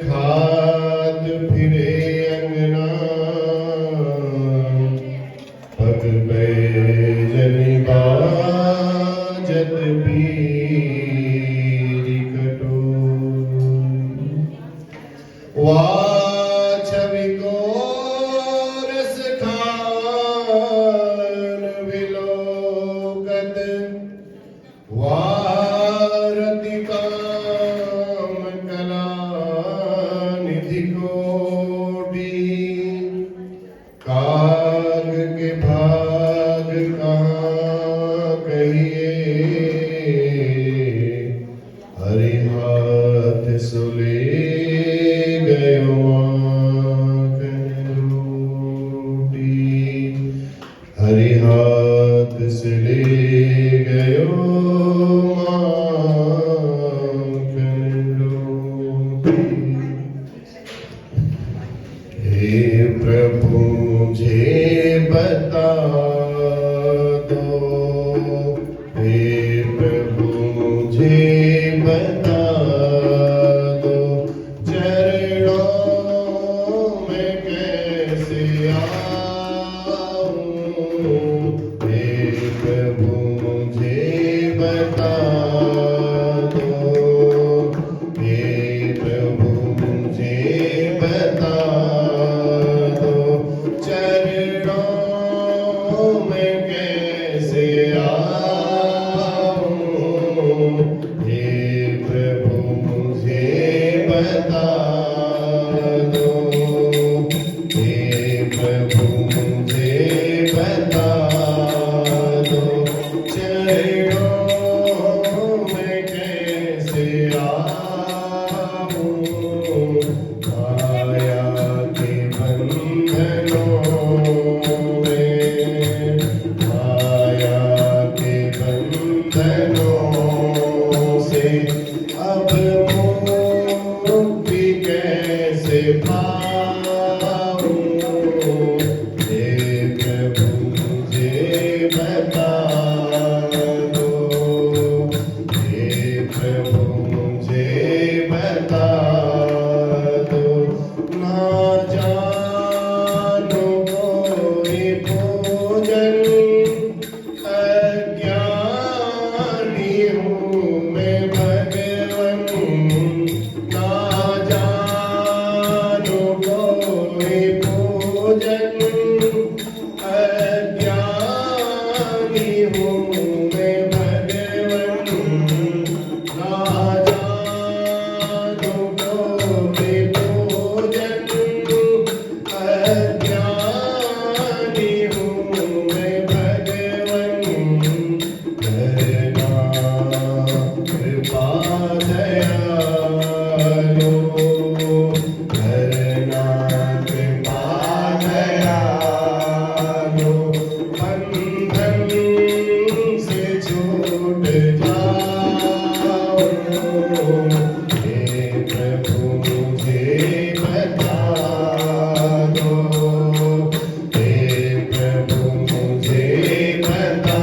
खात फिरे अंगना, पग बैजनि बाजत बीरी कटोरी। छवि को रस खान विलोकत, वारति काम कला निधि कोटि। काग के भाग कहाँ कहिए, हरि हाथ सुले गयो हरि हाथ से ले गयो हे प्रभु मुझे बता दो, हे प्रभु मुझे बता दो, चरणों में कैसे आऊं। हे प्रभु मुझे बता दो, हे प्रभु मुझे बता दो, चरणों में कैसे आऊं। हे प्रभु मुझे बता दो, हे प्रभु मुझे बता दो, चरणों में कैसे आऊं। माया के बंधनों में, माया के बंधनों से अब मुक्ति कैसे पाऊं। हे प्रभु मुझे बता दो, हे प्रभु मुझे बता दो, ना जानो कोई भोजन, अज्ञानी हूँ मैं भगवन। ना जानो कोई भोजन, अज्ञानी हूँ मैं भगवन। ना जानो कोई भोजन, अज्ञानी हूँ मैं भगवन। करना कृपा दयालु, करना कृपा दयालु, बंधन से छूट जाऊं। हे प्रभु मुझे बता दो, हे प्रभु मुझे बता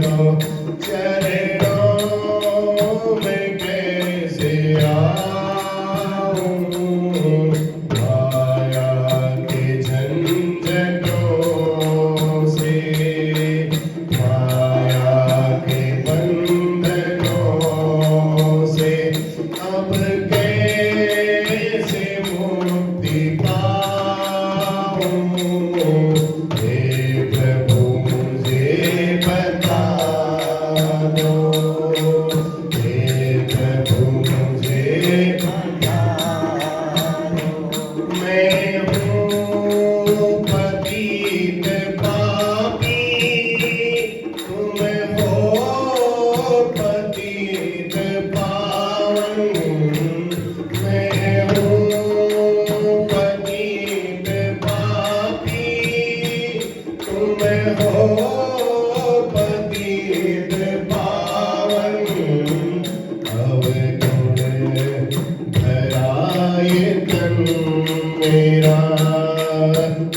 दो, चरणों में कैसे आऊं। माया के झंझटों से, माया के बंधनों से अब कैसे मुक्ति पाऊं। हे प्रभु मुझे बता दो, हे प्रभु मुझे बता दो। मैं हूँ पतित पापी, तुम हो पतित पावन। मैं हूँ पतित पापी, तुम हो पतित पावन। अवगुण भरा ये तन मेरा,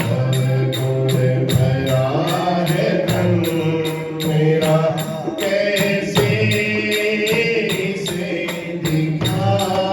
अवगुण भरा है तन मेरा। कैसे इसे दिखाऊं।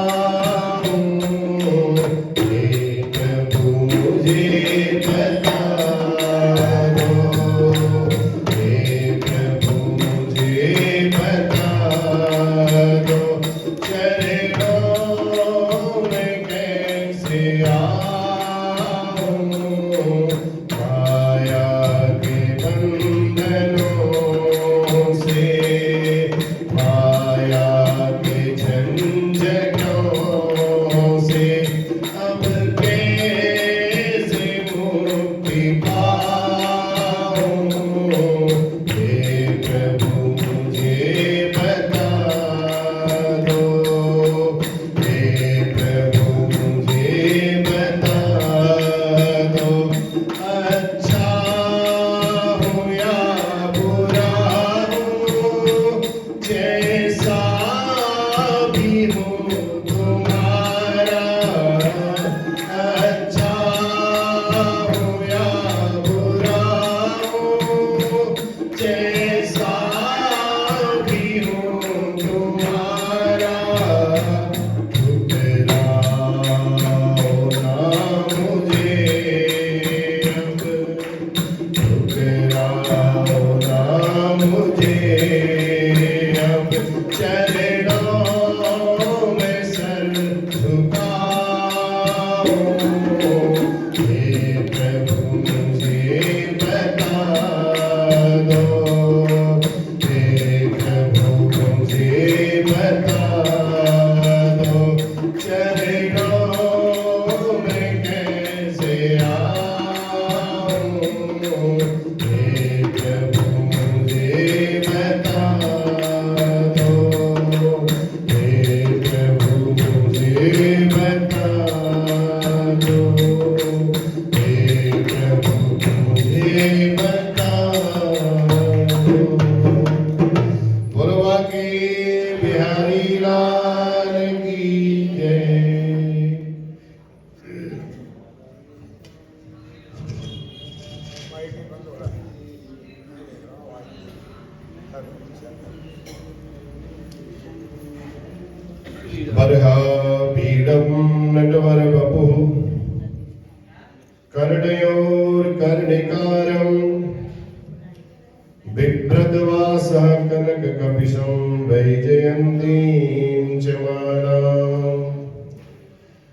कपिशं वैजयन्तीं च मालां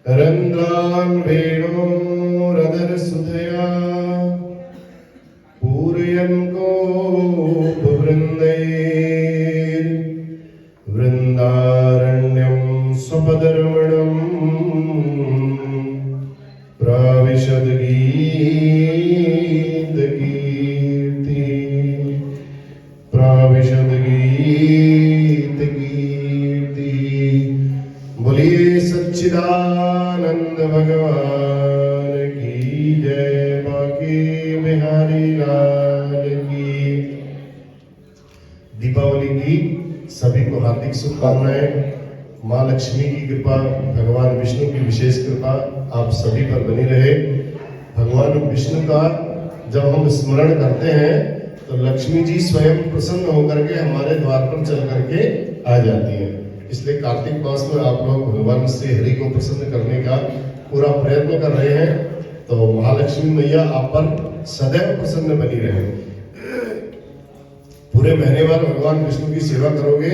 रन्ध्रान् वेणोरधरसुधया पूरयन् गोपवृन्दैर्वृन्दारण्यं स्वपदरमणम् प्राविशद गीतकीर्ति प्राविशद गीतकीर्ति। बोलिए सच्चिदानंद भगवान की जय। बाकी बिहारी लाल की। दीपावली की सभी को हार्दिक शुभकामनाएं। माँ लक्ष्मी की कृपा, भगवान विष्णु की विशेष कृपा आप सभी पर बनी रहे। भगवान विष्णु का जब हम स्मरण करते हैं तो लक्ष्मी जी स्वयं प्रसन्न होकर के हमारे द्वार पर चल करके आ जाती हैं। इसलिए कार्तिक मास में आप लोग भगवान श्री हरि को प्रसन्न करने का पूरा प्रयत्न कर रहे हैं। तो महालक्ष्मी मैया आप पर सदैव प्रसन्न बनी रहे। पूरे महीने भर भगवान विष्णु की सेवा करोगे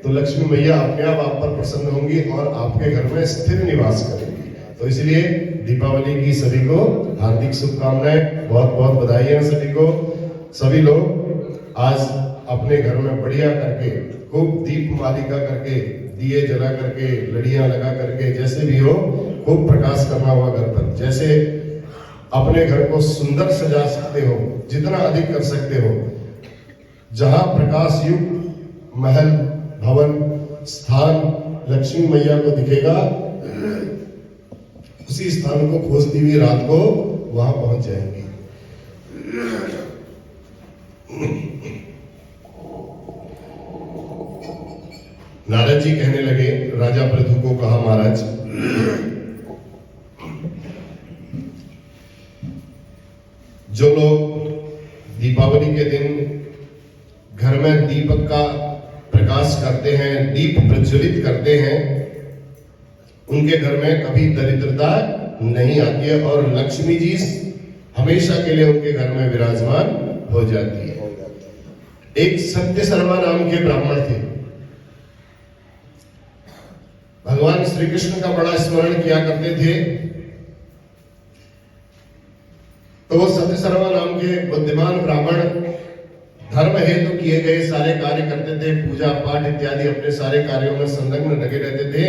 तो लक्ष्मी मैया अपने आप पर प्रसन्न होंगी और आपके घर में स्थिर निवास करेंगी। तो इसलिए दीपावली की सभी को हार्दिक शुभकामनाएं, बहुत बहुत बधाई सभी को। सभी लोग आज अपने घर में बढ़िया करके खूब दीप मालिका करके, दिए जला करके, लड़ियां लगा करके, जैसे भी हो खूब प्रकाश करना हुआ घर पर। जैसे अपने घर को सुंदर सजा सकते हो, जितना अधिक कर सकते हो। जहां प्रकाश युक्त महल, भवन, स्थान लक्ष्मी मैया को दिखेगा, उसी स्थान को खोजती हुई रात को वहां पहुंच जाएंगी। नारद जी कहने लगे, राजा पृथु को कहा, महाराज जो लोग दीपावली के दिन घर में दीपक का प्रकाश करते हैं, दीप प्रज्वलित करते हैं, उनके घर में कभी दरिद्रता नहीं आती है और लक्ष्मी जी हमेशा के लिए उनके घर में विराजमान हो जाती है। एक सत्य शर्मा नाम के ब्राह्मण थे। भगवान श्री कृष्ण का बड़ा स्मरण किया करते थे। तो वो सत्य शर्मा नाम के बुद्धिमान ब्राह्मण धर्म हेतु किए गए सारे कार्य करते थे, पूजा पाठ इत्यादि अपने सारे कार्यों में संलग्न लगे रहते थे।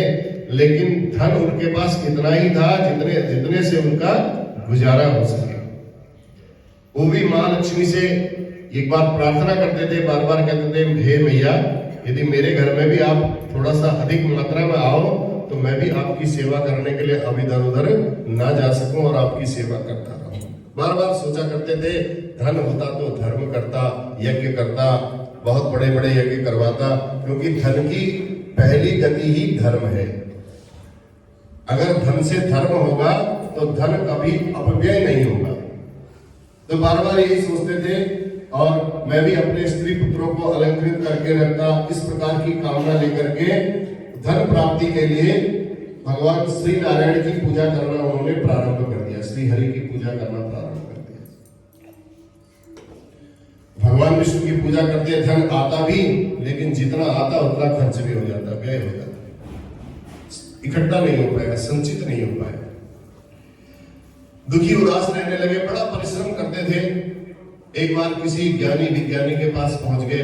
लेकिन धन उनके पास इतना ही था जितने से उनका गुजारा हो सके। वो भी माँ लक्ष्मी से एक बार प्रार्थना करते थे, बार बार कहते थे, हे मैया, यदि मेरे घर में भी आप थोड़ा सा अधिक मात्रा में आओ तो मैं भी आपकी सेवा करने के लिए अब इधर उधर ना जा सकूं और आपकी सेवा करता रहूं। बार बार सोचा करते थे, धन होता तो धर्म करता, यज्ञ करता, बहुत बड़े बड़े यज्ञ करवाता, क्योंकि धन की पहली गति ही धर्म है। अगर धन से धर्म होगा तो धन कभी अपव्यय नहीं होगा। तो बार बार यही सोचते थे और मैं भी अपने स्त्री पुत्रों को अलंकृत करके रखता। इस प्रकार की कामना लेकर के धन प्राप्ति के लिए भगवान श्री नारायण की पूजा करना उन्होंने प्रारंभ कर दिया, श्री हरि की पूजा करना प्रारंभ कर दिया। भगवान विष्णु की पूजा करते, धन आता भी, लेकिन जितना आता उतना खर्च भी हो जाता, व्यय हो जाता, इकट्ठा नहीं हो पाएगा, संचित नहीं हो पाएगा। दुखी उदास रहने लगे, बड़ा परिश्रम करते थे। एक बार किसी ज्ञानी विज्ञानी के पास पहुंच गए,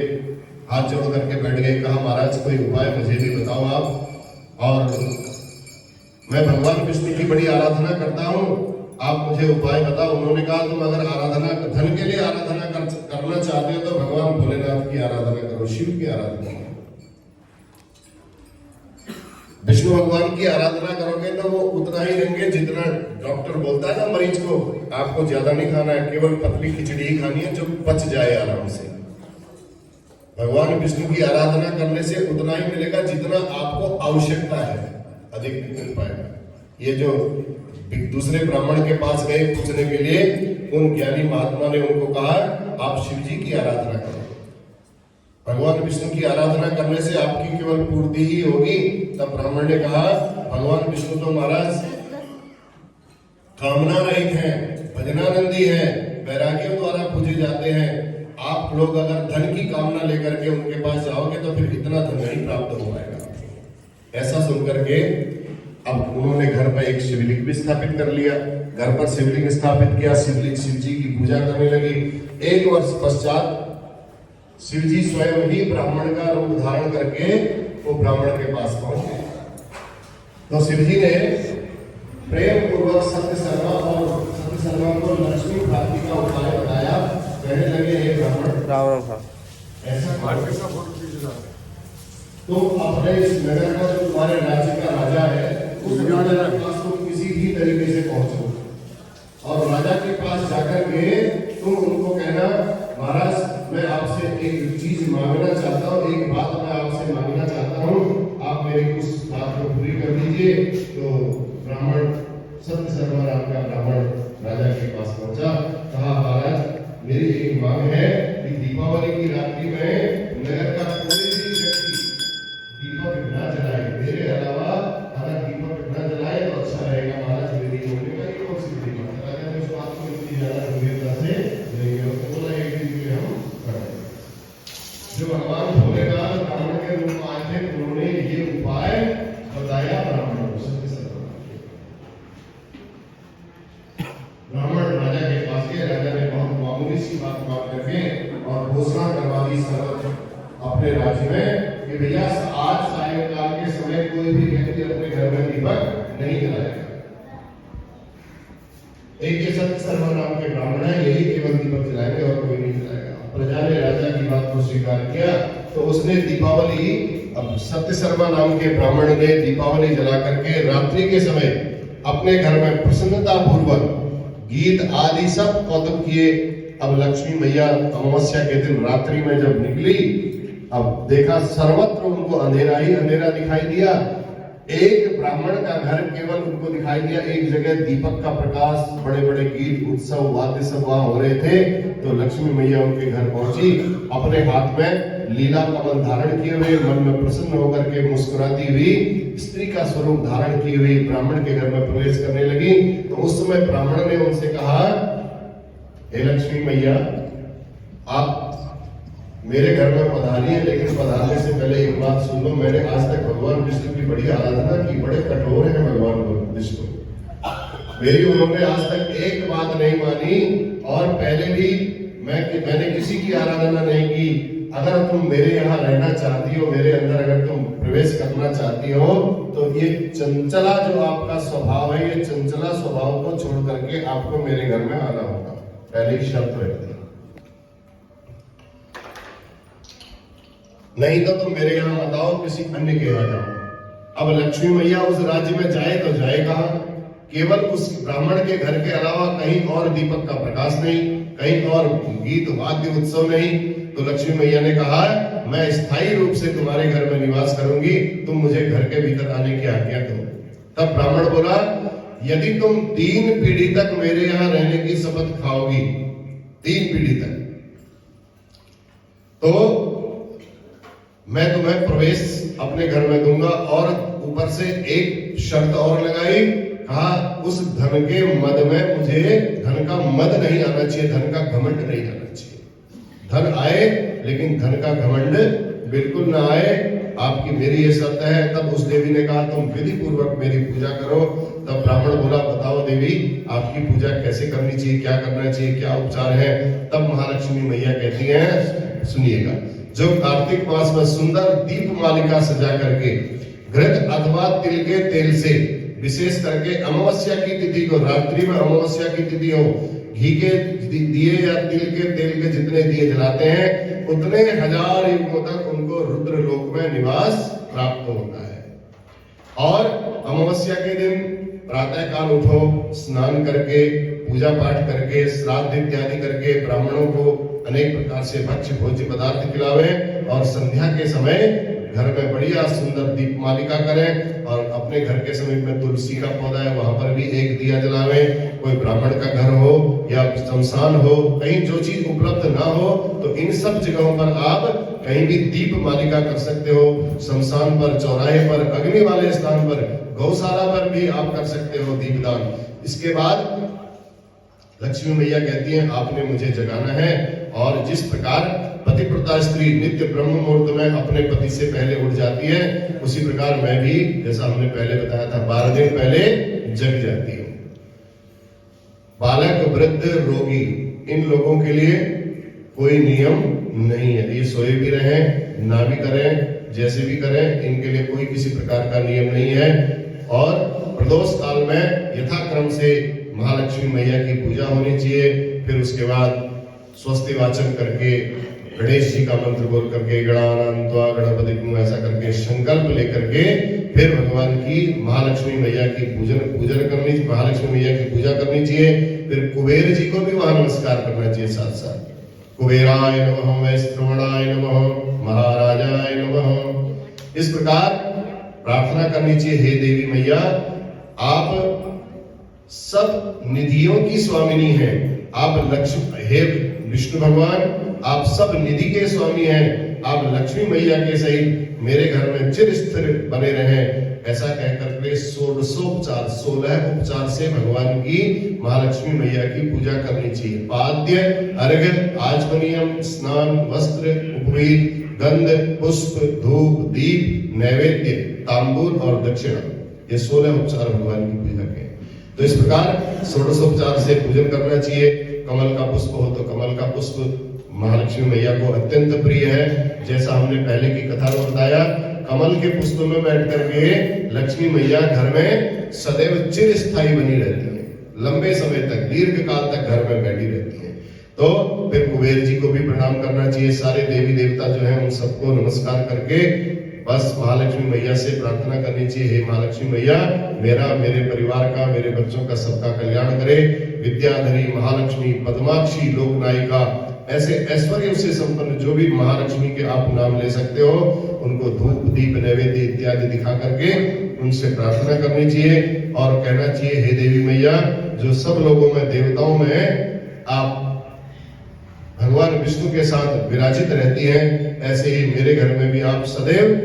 हाथ जोड़ करके बैठ गए, कहा, महाराज कोई उपाय मुझे भी बताओ आप, और मैं भगवान विष्णु की बड़ी आराधना करता हूं, आप मुझे उपाय बताओ। उन्होंने कहा, तुम अगर आराधना धन के लिए आराधना करना चाहते हो तो भगवान भोलेनाथ की आराधना करो, शिव की आराधना करो। विष्णु भगवान की आराधना करोगे तो वो उतना ही देंगे जितना डॉक्टर बोलता है ना मरीज को, आपको ज्यादा नहीं खाना है, केवल पतली खिचड़ी ही खानी है जो पच जाए आराम से। भगवान विष्णु की आराधना करने से उतना ही मिलेगा जितना आपको आवश्यकता है, अधिक नहीं मिल पाएगा। ये जो दूसरे ब्राह्मण के पास गए पूछने के लिए, उन ज्ञानी महात्मा ने उनको कहा, आप शिव जी की आराधना करो, भगवान विष्णु की आराधना करने से आपकी केवल पूर्ति ही होगी। तब ब्राह्मण ने कहा, भगवान विष्णु तो महाराज कामना रहित हैं, भजनानंदी हैं, वैरागियों द्वारा पूजे जाते हैं, आप लोग अगर धन की कामना लेकर के उनके पास जाओगे तो फिर इतना धन नहीं प्राप्त हो पाएगा। ऐसा सुनकर के अब उन्होंने घर पर एक शिवलिंग भी स्थापित कर लिया। घर पर शिवलिंग स्थापित किया, शिवलिंग शिव जी की पूजा करने लगी। 1 वर्ष पश्चात शिव जी स्वयं ही ब्राह्मण का रूप धारण करके वो ब्राह्मण के पास पहुंचे। तो शिव जी ने प्रेम पूर्वक सत्य शर्मा को लक्ष्मी प्राप्ति का उपाय बताया। कहने लगे, हे ब्राह्मण, ऐसा तुम अपने इस नगर का जो तुम्हारे राज्य का राजा है उस राजा के पास तुम किसी भी तरीके से पहुंचो और राजा के पास जाकर के तुम उनको कहना, महाराज मैं आपसे एक चीज मांगना चाहता हूँ, एक बात मैं आपसे मांगना चाहता हूँ, आप मेरी उस बात को पूरी कर दीजिए। तो ब्राह्मण सत्य शर्मा नाम का ब्राह्मण राजा के पास पहुंचा, कहा, महाराज मेरी एक मांग है कि दीपावली की रात्रि में नगर का कोई भी व्यक्ति दीपक न जलाए, मेरे अलावा अगर दीपक न जलाए तो अच्छा रहेगा। महाराज मेरी होने का एक और सिद्धि मांग। राजा ने उस बात को इतनी ज्यादा गंभीरता से लेंगे और बोला, एक दिन के लिए हम करेंगे। जो भगवान भोलेनाथ ब्राह्मण के रूप में आए थे उन्होंने ये उपाय बताया ब्राह्मण को। ब्राह्मण राजा के पास गए। राजा ने बहुत मामूली सी बात मान करके और घोषणा करवा दी सर्वत्र अपने राज्य में कि भैया आज सायंकाल के समय कोई भी व्यक्ति अपने घर में दीपक नहीं जलाएगा। एक ये सत्य शर्मा नाम के ब्राह्मण है, यही केवल दीपक जलाएंगे और कोई नहीं जलाएगा। प्रजा ने राजा की बात को स्वीकार किया तो उसने दीपावली, अब सत्य शर्मा नाम के ब्राह्मण ने दीपावली जला करके रात्रि के समय अपने घर में प्रसन्नता पूर्वक गीत आदि सब कौतुक किए। अब लक्ष्मी मैया अमावस्या के दिन रात्रि में जब निकली, अब देखा सर्वत्र उनको अंधेरा ही अंधेरा दिखाई दिया। एक ब्राह्मण का घर केवल उनको दिखाई दिया, एक जगह दीपक का प्रकाश, बड़े बड़े गीत उत्सव वाद्य सब वहां हो रहे थे। तो लक्ष्मी मैया उनके घर पहुंची, अपने हाथ में लीला कमल धारण किए हुए, मन में प्रसन्न होकर के मुस्कुराती हुई स्त्री का स्वरूप धारण की हुई ब्राह्मण के घर में प्रवेश करने लगी। तो उस समय ब्राह्मण ने उनसे कहा, हे लक्ष्मी मैया, आप मेरे घर में पधारी है, लेकिन पधारने से पहले एक बात सुन लो। मैंने आज तक भगवान विष्णु की बड़ी आराधना की, बड़े कठोर है भगवान विष्णु, मेरी उन्होंने आज तक एक बात नहीं मानी और पहले भी मैंने किसी की आराधना नहीं की। अगर तुम मेरे यहाँ रहना चाहती हो, मेरे अंदर अगर तुम प्रवेश करना चाहती हो, तो ये चंचला जो आपका स्वभाव है, ये चंचला स्वभाव को छोड़ करके आपको मेरे घर में आना होगा। पहली शर्त रहती है, नहीं तो तुम मेरे यहाँ मत आओ, किसी अन्य के यहाँ जाओ। अब लक्ष्मी मैया उस राज्य में जाए तो जाए कहां? केवल उस ब्राह्मण के घर के अलावा कहीं और दीपक का प्रकाश नहीं, कहीं और गीत वाद्य उत्सव नहीं। तो लक्ष्मी मैया ने कहा, मैं स्थायी रूप से तुम्हारे घर में निवास करूंगी, तुम मुझे घर के भीतर आने की आज्ञा दो। तब ब्राह्मण बोला, यदि तुम 3 पीढ़ी तक मेरे यहाँ रहने की शपथ खाओगी, 3 पीढ़ी तक, तो मैं तुम्हें प्रवेश अपने घर में दूंगा। और ऊपर से एक शर्त और लगाई, कहा उस धन के मद में मुझे धन का मद नहीं आना चाहिए, धन का घमंड नहीं आना चाहिए। धन आए लेकिन धन का घमंड बिल्कुल ना आए, आपकी मेरी ये शर्त है। तब उस देवी ने कहा, तुम विधि पूर्वक मेरी पूजा करो। तब ब्राह्मण बोला, बताओ देवी, आपकी पूजा कैसे करनी चाहिए, क्या करना चाहिए, क्या उपचार है? तब महालक्ष्मी मैया कहती हैं, सुनिएगा, जो कार्तिक मास में सुंदर दीप मालिका सजा करके घृत अथवा तिल के तेल से, विशेष करके अमावस्या की तिथि को, रात्रि में अमावस्या की तिथि हो, घी के दिए या तिल के तेल के जितने दिए जलाते हैं, उतने 1000 युगों तक उनको रुद्र लोक में निवास प्राप्त होता है। और अमावस्या के दिन प्रातः काल उठो, स्नान करके, पूजा पाठ करके, श्राद्ध इत्यादि करके ब्राह्मणों को अनेक प्रकार से भक्ष्य भोज्य पदार्थ खिलावे और संध्या के समय घर में बढ़िया सुंदर दीप मालिका करें और अपने घर के समीप में तुलसी का पौधा है, वहां पर भी एक दिया जलावे। कोई ब्राह्मण का घर हो या शमशान हो, कहीं जो चीज उपलब्ध ना हो तो इन सब जगहों पर आप कहीं भी दीप मालिका कर सकते हो। शमशान पर, चौराहे पर, अग्नि वाले स्थान पर, गौशाला पर भी आप कर सकते हो दीपदान। इसके बाद लक्ष्मी मैया कहती हैं, आपने मुझे जगाना है और जिस प्रकार पतिव्रता स्त्री नित्य ब्रह्म मुहूर्त में अपने पति से पहले उठ जाती है, उसी प्रकार मैं भी, जैसा हमने पहले बताया था, 12 दिन पहले जग जाती हूँ। बालक, वृद्ध, रोगी, इन लोगों के लिए कोई नियम नहीं है। ये सोए भी रहें, ना भी करें, जैसे भी करें, इनके लिए कोई किसी प्रकार का नियम नहीं है। और प्रदोष काल में यथाक्रम से महालक्ष्मी मैया की पूजा होनी चाहिए। फिर उसके बाद स्वस्ति वाचन करके, गणेश जी का मंत्र बोल करके, गणानां त्वा गणपतिं, ऐसा करके संकल्प लेकर के फिर भगवान की, महालक्ष्मी मैया की पूजन करनी, महालक्ष्मी मैया की पूजा करनी चाहिए। फिर कुबेर जी को भी वहां नमस्कार करना चाहिए साथ साथ। कुबेराय नमः, वैश्रवणाय नमः, महाराजाय नमः। इस प्रकार प्रार्थना करनी चाहिए, हे देवी मैया, आप सब निधियों की स्वामिनी हैं। आप लक्ष्मी, हे विष्णु भगवान, आप सब निधि के स्वामी हैं। आप लक्ष्मी मैया के सहित मेरे घर में चिर स्थिर बने रहें। ऐसा कहकर के 16 उपचार से भगवान की, महालक्ष्मी मैया की पूजा करनी चाहिए। पाद्य, अर्घ्य, आचमनीयम, स्नान, वस्त्र, उपवीत, गंध, पुष्प, धूप, दीप, नैवेद्य, तांबूल और दक्षिणा, ये 16 उपचार भगवान की पूजा के। तो इस प्रकार 16 उपचार से पूजन करना चाहिए। कमल का पुष्प हो तो कमल का पुष्प महालक्ष्मी मैया को अत्यंत प्रिय है। जैसा हमने पहले की कथा में बताया, कमल के पुष्प में बैठ करके लक्ष्मी मैया घर में सदैव चिर स्थायी बनी रहती है, लंबे समय तक, दीर्घ काल तक घर में बैठी रहती है। तो फिर कुबेर जी को भी प्रणाम करना चाहिए। सारे देवी देवता जो हैं उन सबको नमस्कार करके बस महालक्ष्मी मैया से प्रार्थना करनी चाहिए, हे महालक्ष्मी मैया, मेरा, मेरे परिवार का, मेरे बच्चों का, सबका कल्याण करे। विद्याधरी महालक्ष्मी, पद्माक्षी, लोकनायिका, ऐसे ऐश्वर्य से संपन्न जो भी महालक्ष्मी के आप नाम ले सकते हो, उनको धूप, दीप, नैवेद्य इत्यादि दिखा करके उनसे प्रार्थना करनी चाहिए। और कहना चाहिए, हे देवी मैया, जो सब लोगों में, देवताओं में आप भगवान विष्णु के साथ विराजित रहती हैं, ऐसे ही मेरे घर में भी आप सदैव,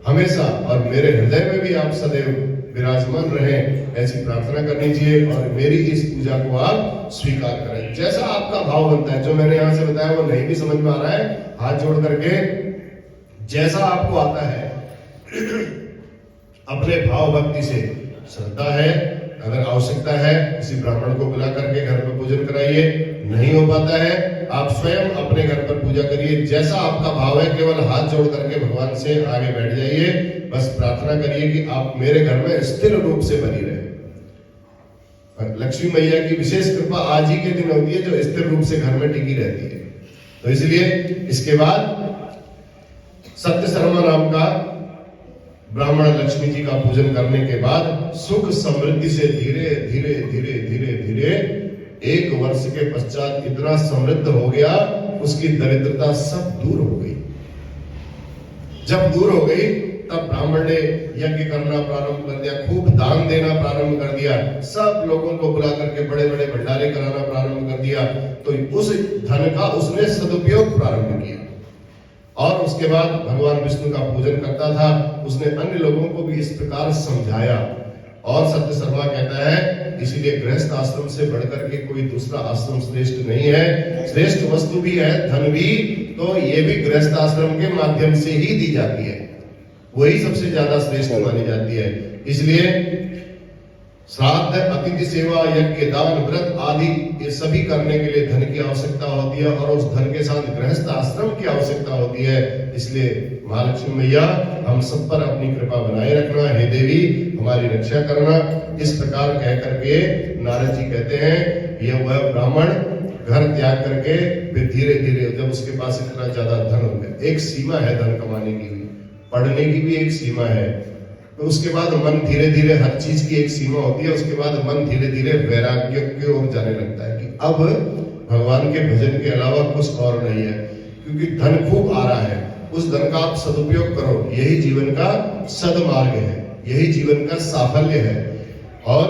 हमेशा, और मेरे हृदय में भी आप सदैव विराजमान रहें, ऐसी प्रार्थना करनी चाहिए। और मेरी इस पूजा को आप स्वीकार करें। जैसा आपका भाव बनता है, जो मैंने यहाँ से बताया वो नहीं भी समझ में आ रहा है, हाथ जोड़ करके जैसा आपको आता है अपने भाव भक्ति से, श्रद्धा है, अगर आवश्यकता है किसी ब्राह्मण को बुला करके घर पर पूजन कराइए, नहीं हो पाता है आप स्वयं अपने घर पर पूजा करिए। जैसा आपका भाव है, केवल हाथ जोड़ करके भगवान से आगे बैठ जाइए, बस प्रार्थना करिए कि आप मेरे घर में स्थिर रूप से बनी रहे। लक्ष्मी मैया की विशेष कृपा आज ही के दिन होती है, जो स्थिर रूप से घर में टिकी रहती है। तो इसलिए इसके बाद सत्य शर्मा नाम का ब्राह्मण लक्ष्मी जी का पूजन करने के बाद सुख समृद्धि से धीरे धीरे धीरे धीरे धीरे 1 वर्ष के पश्चात इतना समृद्ध हो गया, उसकी दरिद्रता सब दूर हो गई। जब दूर हो गई तब ब्राह्मण ने यज्ञ करना प्रारंभ कर दिया, खूब दान देना प्रारंभ कर दिया, सब लोगों को बुला करके बड़े बड़े भंडारे कराना प्रारंभ कर दिया। तो उस धन का उसने सदुपयोग प्रारंभ किया और उसके बाद भगवान विष्णु का पूजन करता था। उसने अन्य लोगों को भी इस प्रकार समझाया। और सत्य शर्मा कहता है, इसीलिए गृहस्थ आश्रम से बढ़कर के कोई दूसरा आश्रम श्रेष्ठ नहीं है। श्रेष्ठ वस्तु भी है, धन भी, तो ये भी गृहस्थ आश्रम के माध्यम से ही दी जाती है, वही सबसे ज्यादा श्रेष्ठ मानी जाती है। इसलिए श्राद्ध, अतिथि सेवा, यज्ञ, दान, व्रत आदि ये सभी करने के लिए धन की आवश्यकता होती है और उस धन के साथ गृहस्थ आश्रम की आवश्यकता होती है। इसलिए महालक्ष्मी मैया हम सब पर अपनी कृपा बनाए रखना, हे देवी हमारी रक्षा करना। इस प्रकार कह करके नारद जी कहते हैं, यह वह ब्राह्मण घर त्याग करके फिर धीरे धीरे, जब उसके पास इतना ज्यादा धन हो गया, एक सीमा है धन कमाने की भी, पढ़ने की भी एक सीमा है, तो उसके बाद मन धीरे धीरे, हर चीज की एक सीमा होती है, उसके बाद मन धीरे धीरे वैराग्य की ओर जाने लगता है कि अब भगवान के भजन के अलावा कुछ और नहीं है, क्योंकि धन खूब आ रहा है, उस धन का आप सदुपयोग करो, यही जीवन का सदमार्ग है, यही जीवन का साफल्य है। और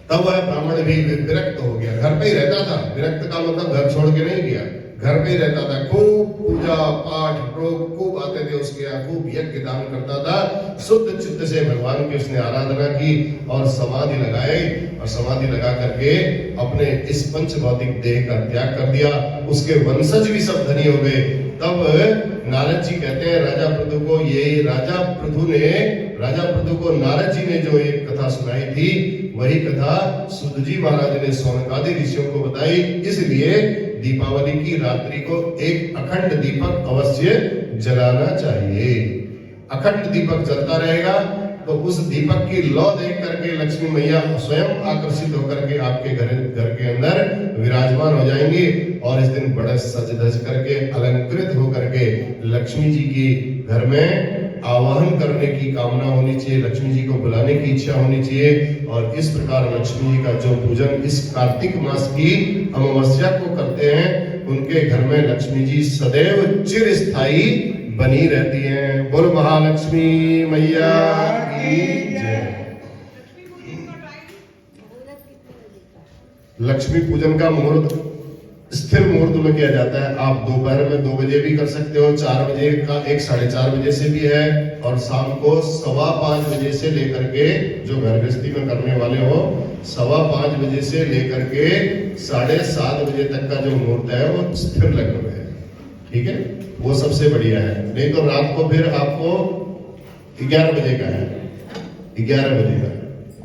तब वह ब्राह्मण भी विरक्त हो गया, घर पे ही रहता था। विरक्त का मतलब घर छोड़ के नहीं गया, घर में रहता था, खूब पूजा पाठ लोग खूब आते थे उसके यहाँ, खूब यज्ञ दान करता था, शुद्ध चित्त से भगवान की उसने आराधना की और समाधि लगाई, और समाधि लगा करके अपने इस पंच भौतिक देह का त्याग कर दिया। उसके वंशज भी सब धनी हो गए। तब नारद जी कहते हैं राजा पृथु को, ये राजा पृथु को नारद जी ने जो एक कथा सुनाई थी, वही कथा सुध जी महाराज ने सौनकादि ऋषियों को बताई। इसलिए दीपावली की रात्रि को एक अखंड दीपक अवश्य जलाना चाहिए। अखंड दीपक जलता रहेगा तो उस दीपक की लौ देख करके लक्ष्मी मैया स्वयं आकर्षित होकर के आपके घर के अंदर विराजमान हो जाएंगी, और इस दिन बड़े सज धज करके अलंकृत होकर के लक्ष्मी जी की घर में आवाहन करने की कामना होनी चाहिए, लक्ष्मी जी को बुलाने की इच्छा होनी चाहिए। और इस प्रकार लक्ष्मी जी का जो पूजन इस कार्तिक मास की अमावस्या को करते हैं, उनके घर में लक्ष्मी जी सदैव चिर स्थायी बनी रहती हैं। बोलो महालक्ष्मी मैया की जय। लक्ष्मी पूजन का मुहूर्त स्थिर मुहूर्त में किया जाता है। आप दोपहर में 2 बजे भी कर सकते हो, 4 बजे का एक 4:30 बजे से भी है, और शाम को 5:15 बजे से लेकर के, जो घर गृहस्थी में करने वाले हो, 5:15 बजे से लेकर के 7:30 बजे तक का जो मुहूर्त है वो स्थिर लग्न में है। ठीक है, वो सबसे बढ़िया है। नहीं तो रात को फिर आपको 11 बजे का है, 11 बजे का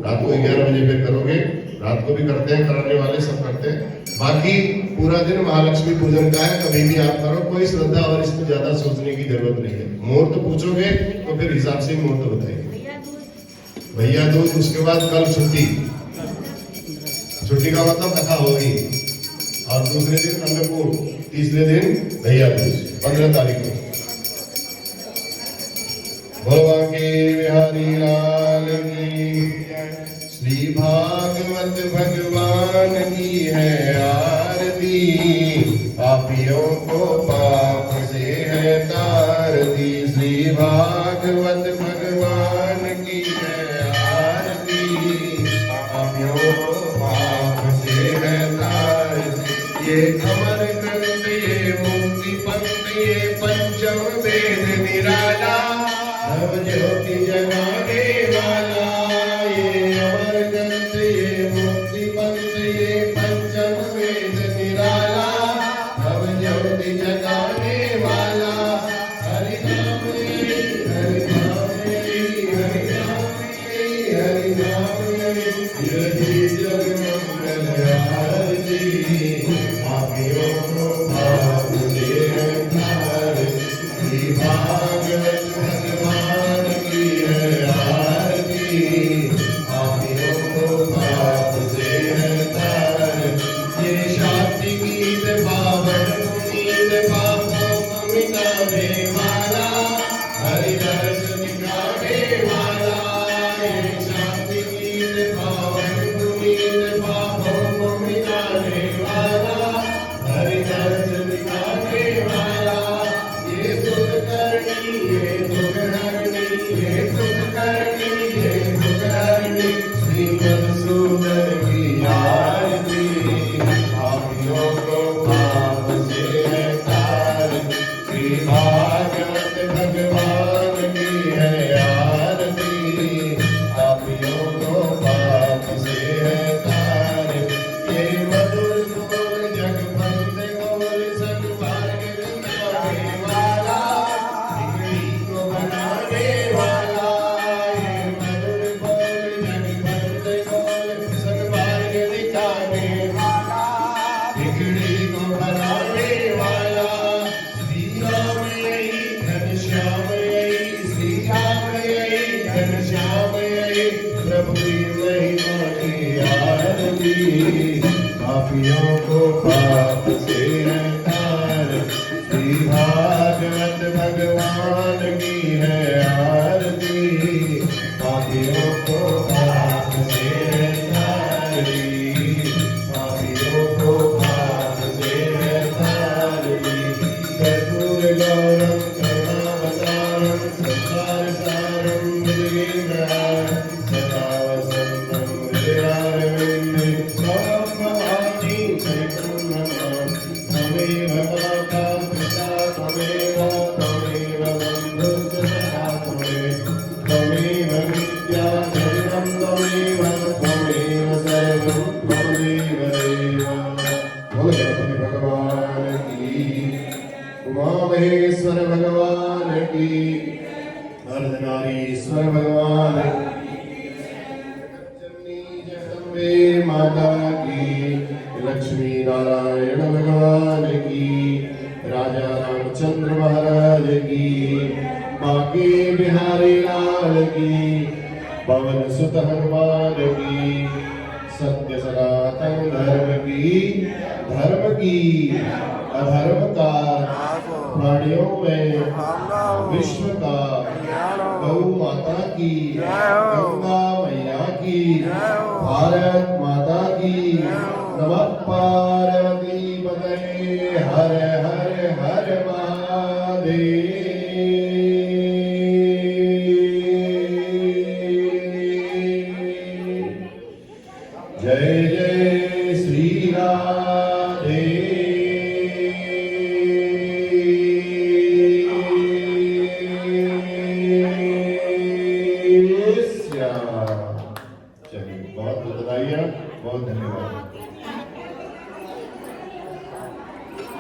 रात को 11 बजे फिर करोगे। रात को भी करते हैं, कराने वाले सब करते हैं। बाकी पूरा दिन महालक्ष्मी पूजन का है, कभी भी आप करो, कोई श्रद्धा और इसमें ज्यादा सोचने की जरूरत नहीं है। मुहूर्त पूछोगे तो फिर हिसाब से मुहूर्त बताएंगे। भैया दूज, उसके बाद कल छुट्टी का मतलब कथा होगी, और दूसरे दिन अन्नकूट, तीसरे दिन भैया दूज 15 तारीख को। भगवान के बिहारी लाल की, श्री भागवत भगवान की है आरती, पापियों को पाप से है तारती। श्री भागवत भगवान की है आरती, पापियों को पाप से है तारती। ये अमर ग्रंथ, ये मुक्ति पंथ, ये पंचम वेद निराला, नव ज्योति जगाने वाला। पापियों को पाप से है तार, श्री भागवत भगवान की है आरती, पापियों को पाप से है तारी, पापियों को पाप से है तारी। कर्पूर गौरम करुणावतारम संसार सारम भुजगेन्द्रहारं सदा वसन्तं हृदयारविन्दे। तमेव अम्बे माता की, लक्ष्मी नारायण भगवान की, राजा रामचंद्र महाराज की, बांके बिहारी लाल की, पवन सुत हनुमान की, सत्य सनातन धर्म की अधर्म का प्राणियों में विश्व का, गौ माता की, गंगा मैया की, भारत माता की, नमः पार्वती पतये, हर हर हर महादेव। जय जय श्री राधे श्याम। चलिए बहुत बहुत बधाइयाँ, बहुत धन्यवाद।